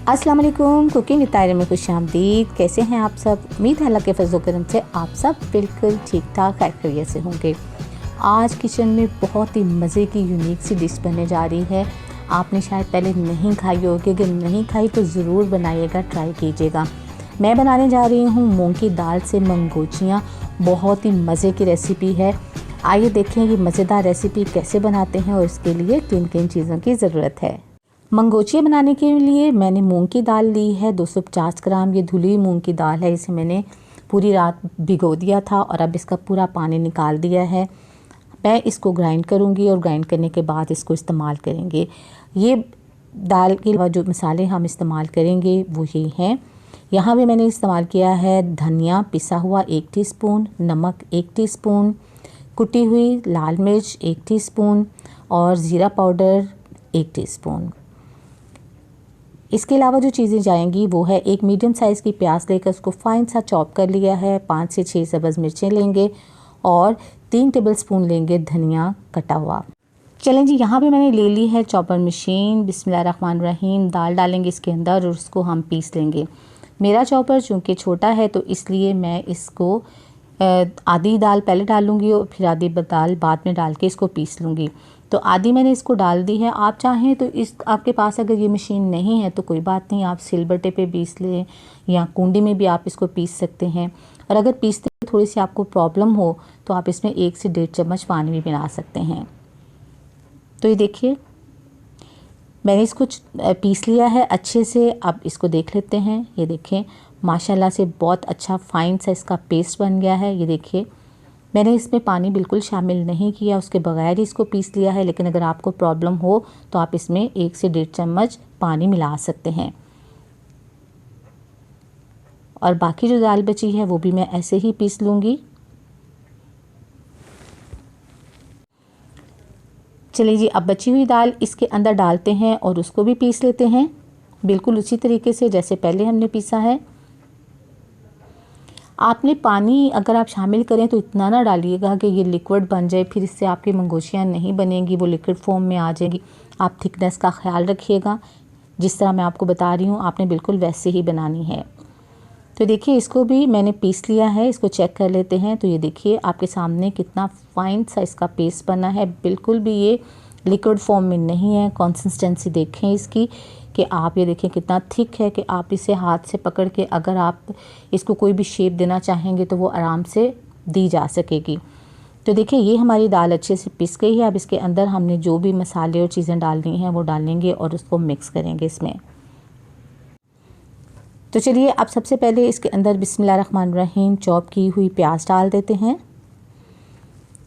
अस्सलाम वालेकुम। Cooking with तायरा में खुशामदीद। कैसे हैं आप सब? उम्मीद है अल्लाह के फजल करम से आप सब बिल्कुल ठीक ठाक खैर खैरियत से होंगे। आज किचन में बहुत ही मज़े की यूनिक सी डिश बनने जा रही है। आपने शायद पहले नहीं खाई होगी, अगर नहीं खाई तो ज़रूर बनाइएगा, ट्राई कीजिएगा। मैं बनाने जा रही हूँ मूंग की दाल से मंगोचियाँ। बहुत ही मज़े की रेसिपी है। आइए देखें ये मज़ेदार रेसिपी कैसे बनाते हैं और इसके लिए किन किन चीज़ों की ज़रूरत है। मंगोचिया बनाने के लिए मैंने मूंग की दाल ली है 250 ग्राम। ये धुली हुई मूंग की दाल है, इसे मैंने पूरी रात भिगो दिया था और अब इसका पूरा पानी निकाल दिया है। मैं इसको ग्राइंड करूँगी और ग्राइंड करने के बाद इसको इस्तेमाल करेंगे। ये दाल के जो मसाले हम इस्तेमाल करेंगे वो ये हैं। यहाँ भी मैंने इस्तेमाल किया है धनिया पिसा हुआ 1 टीस्पून, नमक 1 टीस्पून, कुटी हुई लाल मिर्च 1 टीस्पून और ज़ीरा पाउडर 1 टीस्पून। इसके अलावा जो चीज़ें जाएंगी वो है एक मीडियम साइज़ की प्याज लेकर उसको फाइन सा चॉप कर लिया है, 5 से 6 सब्ज़ मिर्चें लेंगे और 3 टेबलस्पून लेंगे धनिया कटा हुआ। चलें जी, यहाँ पे मैंने ले ली है चॉपर मशीन। बिस्मिल्लाहिर्रहमानिर्रहीम। दाल डालेंगे इसके अंदर और उसको हम पीस लेंगे। मेरा चॉपर चूँकि छोटा है तो इसलिए मैं इसको आधी दाल पहले डालूँगी और फिर आधी दाल बाद में डाल के इसको पीस लूँगी। तो आधी मैंने इसको डाल दी है। आप चाहें तो इस आपके पास अगर ये मशीन नहीं है तो कोई बात नहीं, आप सिलबट्टे पे पीस लें या कुंडी में भी आप इसको पीस सकते हैं। और अगर पीसते थोड़ी सी आपको प्रॉब्लम हो तो आप इसमें 1 से 1.5 चम्मच पानी भी मिला सकते हैं। तो ये देखिए मैंने इसको पीस लिया है अच्छे से। अब इसको देख लेते हैं। ये देखें माशाल्लाह से बहुत अच्छा फाइन सा इसका पेस्ट बन गया है। ये देखिए मैंने इसमें पानी बिल्कुल शामिल नहीं किया, उसके बगैर ही इसको पीस लिया है। लेकिन अगर आपको प्रॉब्लम हो तो आप इसमें 1 से 1.5 चम्मच पानी मिला सकते हैं। और बाकी जो दाल बची है वो भी मैं ऐसे ही पीस लूँगी। चलिए जी, अब बची हुई दाल इसके अंदर डालते हैं और उसको भी पीस लेते हैं बिल्कुल उसी तरीके से जैसे पहले हमने पीसा है। आपने पानी अगर आप शामिल करें तो इतना ना डालिएगा कि ये लिक्विड बन जाए, फिर इससे आपकी मंगोचियाँ नहीं बनेंगी, वो लिक्विड फॉर्म में आ जाएगी। आप थिकनेस का ख्याल रखिएगा। जिस तरह मैं आपको बता रही हूँ आपने बिल्कुल वैसे ही बनानी है। तो देखिए इसको भी मैंने पीस लिया है, इसको चेक कर लेते हैं। तो ये देखिए आपके सामने कितना फाइन सा इसका पेस्ट बना है। बिल्कुल भी ये लिक्विड फॉर्म में नहीं है। कंसिस्टेंसी देखें इसकी कि आप ये देखें कितना थिक है कि आप इसे हाथ से पकड़ के अगर आप इसको कोई भी शेप देना चाहेंगे तो वो आराम से दी जा सकेगी। तो देखिए ये हमारी दाल अच्छे से पिस गई है। अब इसके अंदर हमने जो भी मसाले और चीज़ें डालनी हैं वो डालेंगे और उसको मिक्स करेंगे इसमें। तो चलिए अब सबसे पहले इसके अंदर बिस्मिल्लाहिर्रहमानिर्रहीम चॉप की हुई प्याज डाल देते हैं।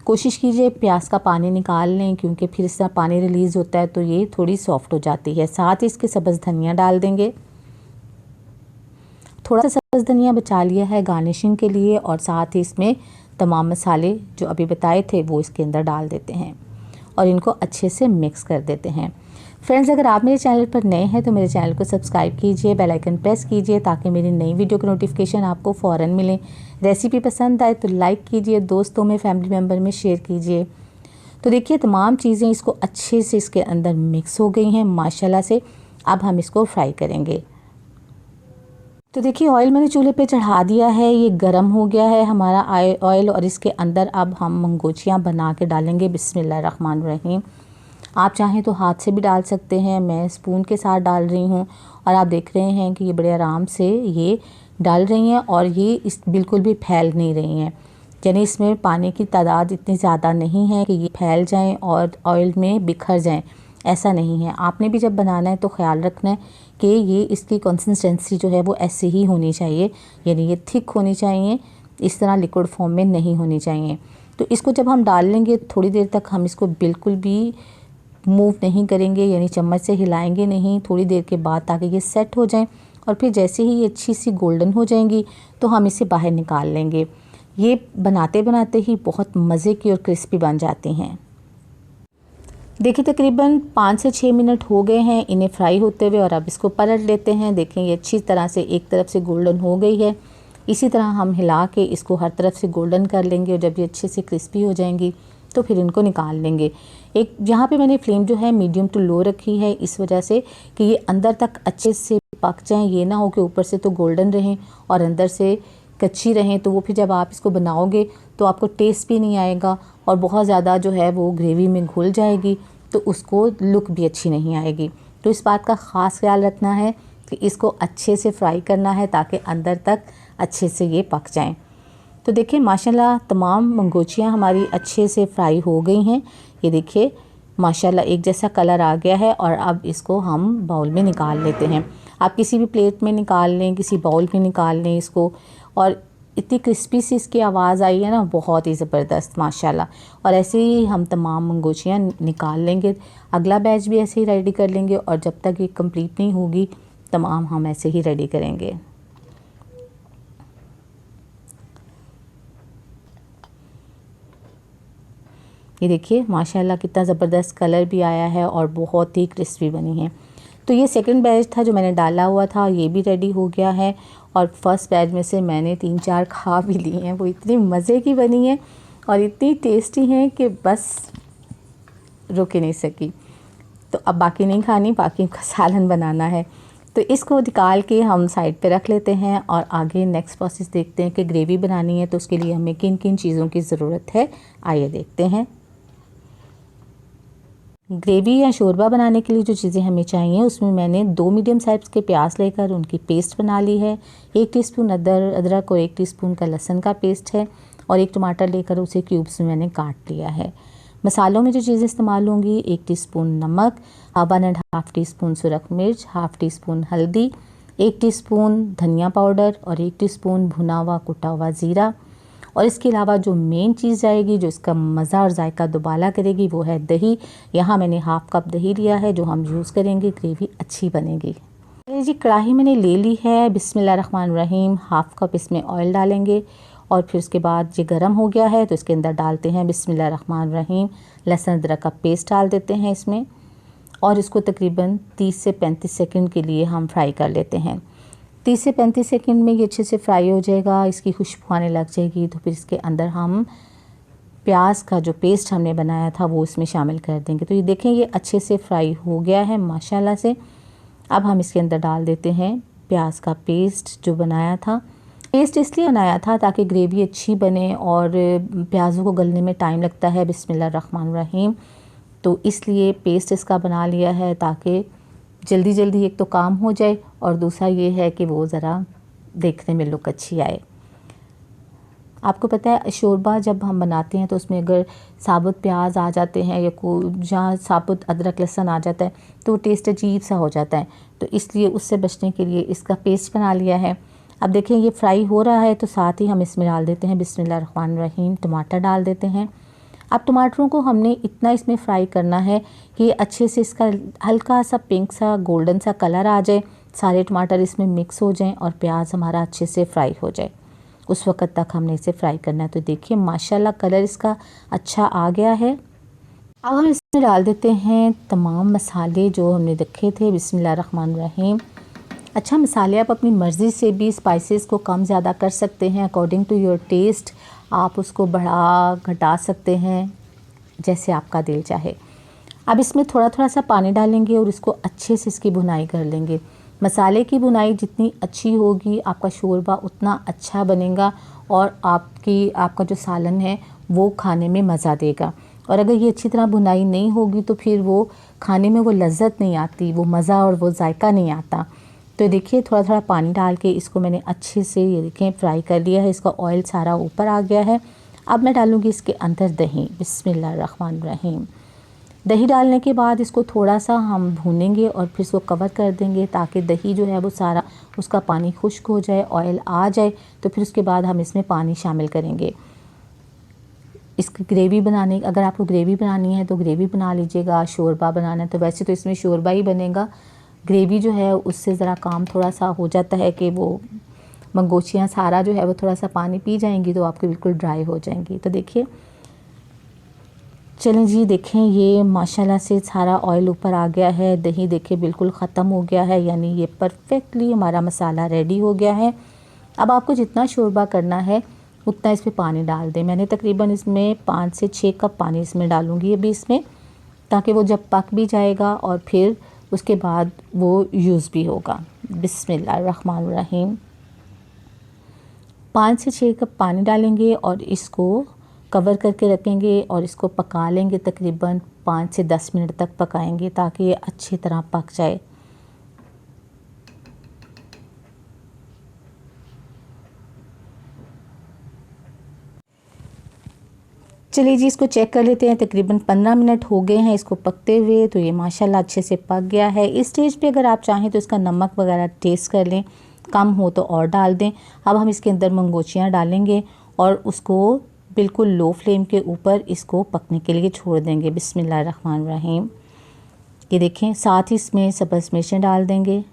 कोशिश कीजिए प्याज का पानी निकाल लें क्योंकि फिर इसका पानी रिलीज़ होता है तो ये थोड़ी सॉफ्ट हो जाती है। साथ ही इसके सब्ज़ धनिया डाल देंगे। थोड़ा सा सब्ज़ धनिया बचा लिया है गार्निशिंग के लिए और साथ ही इसमें तमाम मसाले जो अभी बताए थे वो इसके अंदर डाल देते हैं और इनको अच्छे से मिक्स कर देते हैं। फ्रेंड्स, अगर आप मेरे चैनल पर नए हैं तो मेरे चैनल को सब्सक्राइब कीजिए, बेल आइकन प्रेस कीजिए ताकि मेरी नई वीडियो की नोटिफिकेशन आपको फ़ौरन मिले। रेसिपी पसंद आए तो लाइक कीजिए, दोस्तों में फैमिली मेम्बर में शेयर कीजिए। तो देखिए तमाम चीज़ें इसको अच्छे से इसके अंदर मिक्स हो गई हैं माशाल्लाह से। अब हम इसको फ्राई करेंगे। तो देखिए ऑयल मैंने चूल्हे पे चढ़ा दिया है, ये गर्म हो गया है हमारा ऑयल और इसके अंदर अब हम मंगोचियाँ बना के डालेंगे। बिस्मिल्लाहिर्रहमानिर्रहीम। आप चाहें तो हाथ से भी डाल सकते हैं, मैं स्पून के साथ डाल रही हूँ और आप देख रहे हैं कि ये बड़े आराम से ये डाल रही हैं और ये इस बिल्कुल भी फैल नहीं रही हैं। यानी इसमें पानी की तादाद इतनी ज़्यादा नहीं है कि ये फैल जाएं और ऑयल में बिखर जाएं, ऐसा नहीं है। आपने भी जब बनाना है तो ख्याल रखना है कि ये इसकी कंसिस्टेंसी जो है वो ऐसे ही होनी चाहिए, यानी ये थिक होनी चाहिए, इस तरह लिक्विड फॉर्म में नहीं होनी चाहिए। तो इसको जब हम डाल लेंगे थोड़ी देर तक हम इसको बिल्कुल भी मूव नहीं करेंगे, यानी चम्मच से हिलाएंगे नहीं थोड़ी देर के बाद, ताकि ये सेट हो जाएं और फिर जैसे ही ये अच्छी सी गोल्डन हो जाएंगी तो हम इसे बाहर निकाल लेंगे। ये बनाते बनाते ही बहुत मज़े की और क्रिस्पी बन जाती हैं। देखिए तकरीबन 5 से 6 मिनट हो गए हैं इन्हें फ्राई होते हुए और अब इसको पलट लेते हैं। देखें ये अच्छी तरह से एक तरफ से गोल्डन हो गई है। इसी तरह हम हिला के इसको हर तरफ से गोल्डन कर लेंगे और जब ये अच्छे से क्रिस्पी हो जाएंगी तो फिर इनको निकाल लेंगे। एक यहाँ पे मैंने फ्लेम जो है मीडियम टू लो रखी है, इस वजह से कि ये अंदर तक अच्छे से पक जाएं। ये ना हो कि ऊपर से तो गोल्डन रहें और अंदर से कच्ची रहें, तो वो फिर जब आप इसको बनाओगे तो आपको टेस्ट भी नहीं आएगा और बहुत ज़्यादा जो है वो ग्रेवी में घुल जाएगी, तो उसको लुक भी अच्छी नहीं आएगी। तो इस बात का ख़ास ख्याल रखना है कि इसको अच्छे से फ्राई करना है ताकि अंदर तक अच्छे से ये पक जाएं। तो देखिए माशाल्लाह तमाम मंगोचियाँ हमारी अच्छे से फ्राई हो गई हैं। ये देखिए माशाल्लाह एक जैसा कलर आ गया है और अब इसको हम बाउल में निकाल लेते हैं। आप किसी भी प्लेट में निकाल लें, किसी बाउल में निकाल लें इसको। और इतनी क्रिस्पी सी इसकी आवाज़ आई है ना, बहुत ही ज़बरदस्त माशाल्लाह। और ऐसे ही हम तमाम मंगोचियाँ निकाल लेंगे। अगला बैच भी ऐसे ही रेडी कर लेंगे और जब तक ये कंप्लीट नहीं होगी तमाम हम ऐसे ही रेडी करेंगे। ये देखिए माशाल्लाह कितना ज़बरदस्त कलर भी आया है और बहुत ही क्रिस्पी बनी है। तो ये सेकंड बैच था जो मैंने डाला हुआ था, ये भी रेडी हो गया है। और फर्स्ट बैच में से मैंने 3-4 खा भी ली हैं। वो इतनी मज़े की बनी है और इतनी टेस्टी हैं कि बस रुक ही नहीं सकी। तो अब बाकी नहीं खानी, बाकी का सालन बनाना है। तो इसको निकाल के हम साइड पे रख लेते हैं और आगे नेक्स्ट प्रोसेस देखते हैं कि ग्रेवी बनानी है तो उसके लिए हमें किन किन चीज़ों की ज़रूरत है, आइए देखते हैं। ग्रेवी या शोरबा बनाने के लिए जो चीज़ें हमें चाहिए उसमें मैंने 2 मीडियम साइज़ के प्याज लेकर उनकी पेस्ट बना ली है। 1 टीस्पून अदरक और 1 टीस्पून का लहसुन का पेस्ट है और 1 टमाटर लेकर उसे क्यूब्स में मैंने काट लिया है। मसालों में जो चीज़ें इस्तेमाल होंगी, 1 टीस्पून नमक, 1.5 टीस्पून सुरख मिर्च, 1/2 टीस्पून हल्दी, 1 टीस्पून धनिया पाउडर और 1 टीस्पून भुना हुआ कुटा हुआ ज़ीरा। और इसके अलावा जो मेन चीज़ जाएगी जो इसका मज़ा और जायका दुबाला करेगी वो है दही। यहाँ मैंने 1/2 कप दही लिया है जो हम यूज़ करेंगे, ग्रेवी अच्छी बनेगी। ये जी कढ़ाई मैंने ले ली है, बिस्मिल्लाहिर्रहमानिर्रहीम। 1/2 कप इसमें ऑयल डालेंगे और फिर उसके बाद ये गर्म हो गया है तो इसके अंदर डालते हैं बिस्मिल्लाहिर्रहमानिर्रहीम लहसुन अदरक का पेस्ट डाल देते हैं इसमें और इसको तकरीबन 30 से 35 सेकंड के लिए हम फ्राई कर लेते हैं। 30 से 35 सेकंड में ये अच्छे से फ्राई हो जाएगा, इसकी खुशबू आने लग जाएगी तो फिर इसके अंदर हम प्याज का जो पेस्ट हमने बनाया था वो इसमें शामिल कर देंगे। तो ये देखें ये अच्छे से फ्राई हो गया है माशाल्लाह से। अब हम इसके अंदर डाल देते हैं प्याज का पेस्ट जो बनाया था। पेस्ट इसलिए बनाया था ताकि ग्रेवी अच्छी बने और प्याज़ों को गलने में टाइम लगता है, बिस्मिल्लाहिर्रहमानिर्रहीम। तो इसलिए पेस्ट इसका बना लिया है ताकि जल्दी जल्दी एक तो काम हो जाए और दूसरा ये है कि वो ज़रा देखने में लुक अच्छी आए। आपको पता है शोरबा जब हम बनाते हैं तो उसमें अगर साबुत प्याज आ जाते हैं या जहाँ साबुत अदरक लहसुन आ जाता है तो टेस्ट अजीब सा हो जाता है। तो इसलिए उससे बचने के लिए इसका पेस्ट बना लिया है। अब देखें ये फ्राई हो रहा है तो साथ ही हम इसमें डाल देते हैं बिस्मिल्लाहिर्रहमानिर्रहीम टमाटर डाल देते हैं। अब टमाटरों को हमने इतना इसमें फ्राई करना है कि अच्छे से इसका हल्का सा पिंक सा गोल्डन सा कलर आ जाए, सारे टमाटर इसमें मिक्स हो जाएं और प्याज हमारा अच्छे से फ्राई हो जाए। उस वक्त तक हमने इसे फ्राई करना है। तो देखिए माशाल्लाह कलर इसका अच्छा आ गया है। अब हम इसमें डाल देते हैं तमाम मसाले जो हमने रखे थे, बिस्मिल्लाहिर्रहमानिर्रहीम। अच्छा मसाले आप अपनी मर्ज़ी से भी स्पाइसेस को कम ज़्यादा कर सकते हैं, अकॉर्डिंग टू योर टेस्ट। आप उसको बढ़ा घटा सकते हैं जैसे आपका दिल चाहे। अब इसमें थोड़ा थोड़ा सा पानी डालेंगे और इसको अच्छे से इसकी भुनाई कर लेंगे। मसाले की भुनाई जितनी अच्छी होगी आपका शोरबा उतना अच्छा बनेगा और आपका जो सालन है वो खाने में मज़ा देगा। और अगर ये अच्छी तरह भुनाई नहीं होगी तो फिर वो खाने में वो लज्जत नहीं आती, वो मज़ा और वो जायका नहीं आता। तो देखिए थोड़ा थोड़ा पानी डाल के इसको मैंने अच्छे से ये देखें फ्राई कर लिया है, इसका ऑयल सारा ऊपर आ गया है। अब मैं डालूँगी इसके अंदर दही, बिस्मिल्लाहिर्रहमानिर्रहीम। दही डालने के बाद इसको थोड़ा सा हम भूनेंगे और फिर इसको कवर कर देंगे ताकि दही जो है वो सारा उसका पानी खुश्क हो जाए, ऑयल आ जाए। तो फिर उसके बाद हम इसमें पानी शामिल करेंगे। इसकी ग्रेवी बनाने अगर आपको ग्रेवी बनानी है तो ग्रेवी बना लीजिएगा, शोरबा बनाना है तो वैसे तो इसमें शोरबा ही बनेगा। ग्रेवी जो है उससे ज़रा काम थोड़ा सा हो जाता है कि वो मंगोचियाँ सारा जो है वो थोड़ा सा पानी पी जाएंगी तो आपके बिल्कुल ड्राई हो जाएंगी। तो देखिए चलें जी, देखें ये माशाल्लाह से सारा ऑयल ऊपर आ गया है, दही देखिए बिल्कुल ख़त्म हो गया है, यानी ये परफेक्टली हमारा मसाला रेडी हो गया है। अब आपको जितना शोरबा करना है उतना इस पर पानी डाल दें। मैंने तकरीबन इसमें 5 से 6 कप पानी इसमें डालूँगी अभी इसमें, ताकि वो जब पक भी जाएगा और फिर उसके बाद वो यूज़ भी होगा। बिस्मिल्लाहिर्रहमानिर्रहीम। 5 से 6 कप पानी डालेंगे और इसको कवर करके रखेंगे और इसको पका लेंगे। तकरीबन 5 से 10 मिनट तक पकाएंगे ताकि ये अच्छी तरह पक जाए। चलिए जी, इसको चेक कर लेते हैं। तकरीबन 15 मिनट हो गए हैं इसको पकते हुए, तो ये माशाल्लाह अच्छे से पक गया है। इस स्टेज पे अगर आप चाहें तो इसका नमक वगैरह टेस्ट कर लें, कम हो तो और डाल दें। अब हम इसके अंदर मंगोचियाँ डालेंगे और उसको बिल्कुल लो फ्लेम के ऊपर इसको पकने के लिए छोड़ देंगे। बिस्मिल्लाहिर्रहमानिर्रहीम। ये देखें, साथ ही इसमें सब्ज़ मिर्चें डाल देंगे,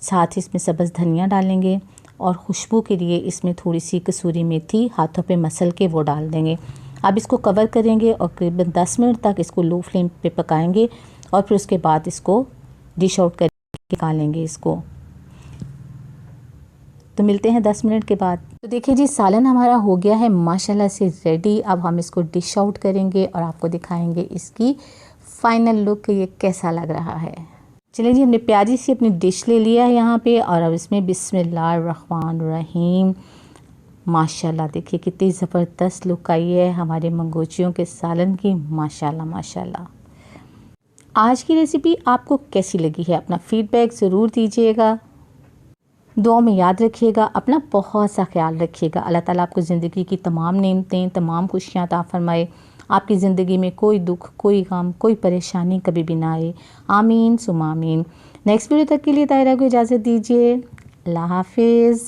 साथ ही इसमें सब्ज़ धनिया डालेंगे और खुशबू के लिए इसमें थोड़ी सी कसूरी मेथी हाथों पे मसल के वो डाल देंगे। अब इसको कवर करेंगे और करीबन 10 मिनट तक इसको लो फ्लेम पे पकाएंगे और फिर उसके बाद इसको डिश आउट करके निकालेंगे इसको। तो मिलते हैं 10 मिनट के बाद। तो देखिए जी, सालन हमारा हो गया है माशाल्लाह से रेडी। अब हम इसको डिश आउट करेंगे और आपको दिखाएंगे इसकी फाइनल लुक, ये कैसा लग रहा है। चलिए जी, हमने प्यारी सी अपनी डिश ले लिया है यहाँ पे और अब इसमें बिस्मिल्लाहिर्रहमानिर्रहीम माशाल्लाह देखिए कितनी ज़बरदस्त लुक आई है हमारे मंगोचियों के सालन की। माशाल्लाह माशाल्लाह। आज की रेसिपी आपको कैसी लगी है, अपना फीडबैक ज़रूर दीजिएगा। दुआ में याद रखिएगा, अपना बहुत सा ख्याल रखिएगा। अल्लाह ताला आपको ज़िंदगी की तमाम नेमतें, तमाम खुशियाँ अता फरमाए। आपकी ज़िंदगी में कोई दुख, कोई गम, कोई परेशानी कभी भी ना आए। आमीन सुमा आमीन। नेक्स्ट वीडियो तक के लिए तायरा को इजाज़त दीजिए। अल्लाह हाफिज़।